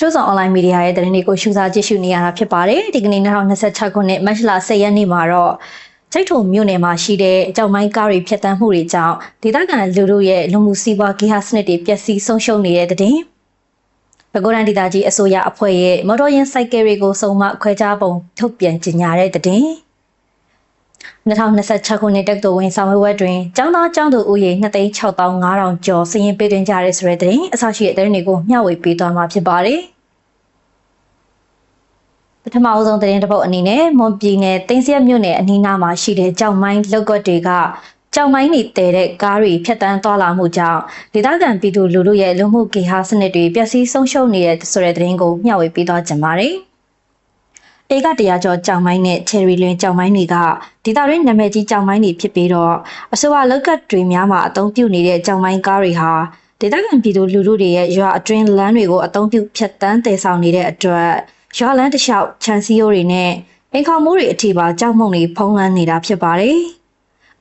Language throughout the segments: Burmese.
ကျိုးဆောင် online media ရဲ့သတင်းတွေကိုရှုစားကြည့်ရှုနေရတာဖြစ်ပါတယ်ဒီကနေ့2026ခုနှစ်မတ်လ10ရက်နေ့မှာတော့ကျိတ်ထုံမြို့နယ်မှာရှိတဲ့အကြောင်းမိုင်းကားတွေဖျက်ဆီးမှုတွေကြောင့်ဒေသခံလူတို့ရဲ့လူမှုစီးပွားဂေဟစနစ်တွေပျက်စီးဆုံးရှုံးနေတဲ့သတင်းပဲခူးတိုင်းဒေသကြီးအစိုးရအဖွဲ့ရဲ့မော်တော်ယာဉ်စိုက်ကယ်တွေကိုစုံမခွဲခြားပုံထုတ်ပြန်ကြေညာတဲ့သတင်း2026ခုနှစ်တက္ကသိုလ်ဝင်ဆောင်ရွက်တွင်ကျောင်းသားကျောင်းသူဦးရေ2,650,000ကျော်စာရင်းပေးသွင်းကြတဲ့ဆိုတဲ့သတင်းအစရှိတဲ့သတင်းတွေကိုမျှဝေပေးသွားမှာဖြစ်ပါတယ်ပထမအဆုံးသတင်းတစ်ပုဒ်အနေနဲ့မွန်ပြည်နယ်တင်းစရက်မြို့နယ်အနီးနားမှာရှိတဲ့ကြောက်မိုင်းလောက်ကွက်တွေကကြောက်မိုင်းတွေတဲတဲ့ကားတွေဖျက်ဆီးသွားလာမှုကြောင့်ဒေသခံပြည်သူလူထုရဲ့လူမှုဂေဟစနစ်တွေပျက်စီးဆုံးရှုံးနေတဲ့ဆိုတဲ့သတင်းကိုမျှဝေပေးသွားကြပါတယ်ဧက100ကျော်ကြောင်မိုင်းနဲ့ချယ်ရီလွင်ကြောင်မိုင်းတွေကဒေသတွင်းနာမည်ကြီးကြောင်မိုင်းတွေဖြစ်ပြီးတော့အဆိုပါလောက်ကတ်တွေများမှာအသုံးပြုနေတဲ့ကြောင်မိုင်းကားတွေဟာဒေသခံပြည်သူလူထုတွေရဲ့ရွာအတွင်းလမ်းတွေကိုအသုံးပြုဖြတ်တန်းတည်ဆောင်နေတဲ့အတွက်ရွာလမ်းတစ်လျှောက်ခြံစည်းရိုးတွေနဲ့အိမ်ခေါင်မိုးတွေအထိပါကြောက်မှုန့်တွေဖုံးလွှမ်းနေတာဖြစ်ပါတယ်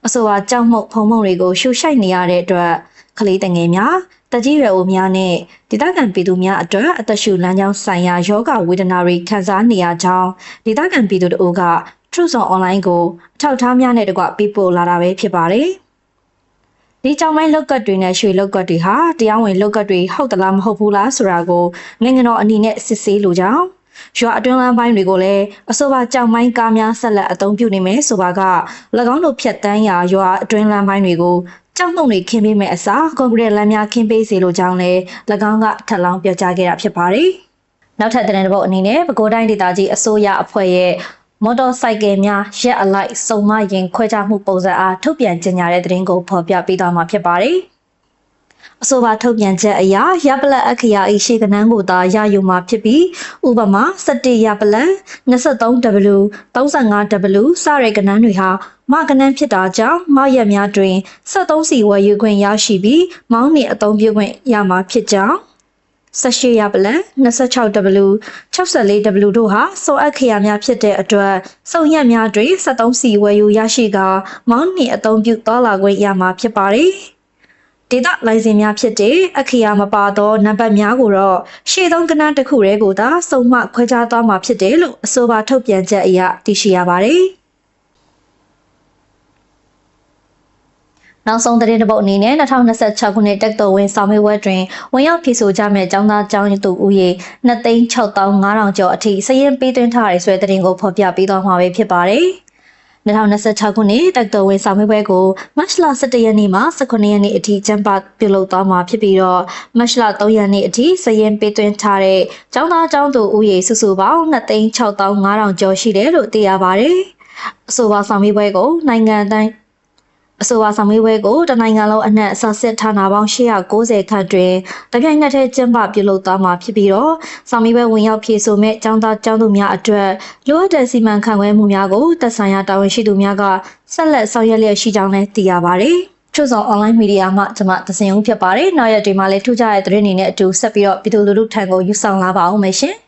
အဆိုပါကြောက်မှုန့်ဖုံးမှုန့်တွေကိုရှုရှိုက်နေရတဲ့အတွက်ကလေးတငယ်များတကြီးရွယ်အိုများနဲ့ဒေသခံပြည်သူများအတွက်အသက်ရှူလမ်းကြောင်းဆိုင်ရာယောဂဝေဒနာတွေခံစားနေရကြောင်းဒေသခံပြည်သူတို့က True Zone Online ကိုအထောက်အထားများနဲ့တကွပေးပို့လာတာပဲဖြစ်ပါတယ်။ဒီကြောင်မိုင်းလောက်ကတ်တွေနဲ့ရွှေလောက်ကတ်တွေဟာတရားဝင်လောက်ကတ်တွေဟုတ်သလားမဟုတ်ဘူးလားဆိုတာကိုနိုင်ငံတော်အနေနဲ့စစ်ဆေးလိုကြောင်းရွာအတွင်းလမ်းပိုင်းတွေကိုလည်းအဆိုပါကြောင်မိုင်းကားများဆက်လက်အသုံးပြုနေမယ်ဆိုပါက၎င်းတို့ဖြတ်တန်းရာရွာအတွင်းလမ်းပိုင်းတွေကိုကြောက်မှုန့်တွေခင်းပေးမဲ့အစားကွန်ကရစ်လမ်းများခင်းပေးစေလိုကြောင်းလည်း၎င်းကထပ်လောင်းပြောကြားခဲ့တာဖြစ်ပါတယ်။နောက်ထပ်သတင်းတစ်ပုဒ်အနေနဲ့ပဲခူးတိုင်းဒေသကြီးအစိုးရအဖွဲ့ရဲ့မော်တော်ဆိုင်ကယ်များရက်အလိုက်စုံမရင်ခွဲခြားမှုပုံစံအားထုတ်ပြန်ကြေညာတဲ့သတင်းကိုဖော်ပြပေးသွားမှာဖြစ်ပါတယ်။အဆိုပါထုတ်ပြန်ချက်အရရပ်ပလက်အခရာဤရှေ့ကနန်းကိုသာရယူမှာဖြစ်ပြီးဥပမာ17ရပ်ပလက် 23W 35W စတဲ့ကနန်းတွေဟာမကနန်းဖြစ်တာကြောင့်မရက်များတွင်73စီဝယ်ယူခွင့်ရရှိပြီးမောင်းနှင့်အသုံးပြုခွင့်ရမှာဖြစ်ကြောင်း18ရပ်ပလက် 26W 64W တို့ဟာစုံအခရာများဖြစ်တဲ့အတွက်စုံရက်များတွင်73စီဝယ်ယူရရှိကာမောင်းနှင့်အသုံးပြုသွားလာခွင့်ရမှာဖြစ်ပါတယ်ဒေသလိုင်စင်များဖြစ်တဲ့အခရာမပါသောနံပါတ်များကိုတော့ရှေ့ဆုံးကဏ္ဍတစ်ခုတည်းကိုသာစုံမခွဲခြားသွားမှာဖြစ်တယ်လို့အဆိုပါထုတ်ပြန်ချက်အရသိရှိရပါတယ်။နောက်ဆုံးသတင်းတစ်ပုဒ်အနေနဲ့2026ခုနှစ်တက္ကသိုလ်ဝင်ဆောင်မေးပွဲတွင်ဝင်ရောက်ဖြေဆိုကြမဲ့ကျောင်းသားကျောင်းသူဦးရေ2,650,000ကျော်အထိစာရင်းပေးသွင်းထားတဲ့ဆိုတဲ့သတင်းကိုဖော်ပြပေးသွားမှာပဲဖြစ်ပါတယ်။2026ခုနှစ်တက္ကသိုလ်ဝင်ဆောင်မေးပွဲကိုမတ်လ17ရက်နေ့မှ18ရက်နေ့အထိကျင်းပပြုလုပ်သွားမှာဖြစ်ပြီးတော့မတ်လ3ရက်နေ့အထိစာရင်းပေးသွင်းထားတဲ့ကျောင်းသားကျောင်းသူဦးရေစုစုပေါင်း2,650,000ကျော်ရှိတယ်လို့သိရပါတယ်။အဆိုပါဆောင်မေးပွဲကိုနိုင်ငံတိုင်းအဆိုပါဆောင်မေးပွဲကိုတနိုင်ငံလုံးအနှံ့စာစစ်ဌာနပေါင်း890ခန့်တွင်တပြိုင်နက်တည်းကျင်းပပြုလုပ်သွားမှာဖြစ်ပြီးတော့ဆောင်မေးပွဲဝင်ရောက်ဖြေဆိုမဲ့ကျောင်းသားကျောင်းသူများအတွက်လိုအပ်တဲ့စီမံခန့်ခွဲမှုများကိုသက်ဆိုင်ရာတာဝန်ရှိသူများကဆက်လက်ဆောင်ရွက်လျက်ရှိကြောင်းလည်းသိရပါတယ်။True Zone Online Media မှကျွန်မသစင်ဦးဖြစ်ပါတယ်။နောက်ရက်တွေမှာလည်းထူးခြားတဲ့သတင်းတွေနဲ့အတူဆက်ပြီးတော့ပြည်သူလူထုထံကိုယူဆောင်လာပါအောင်မယ်ရှင်။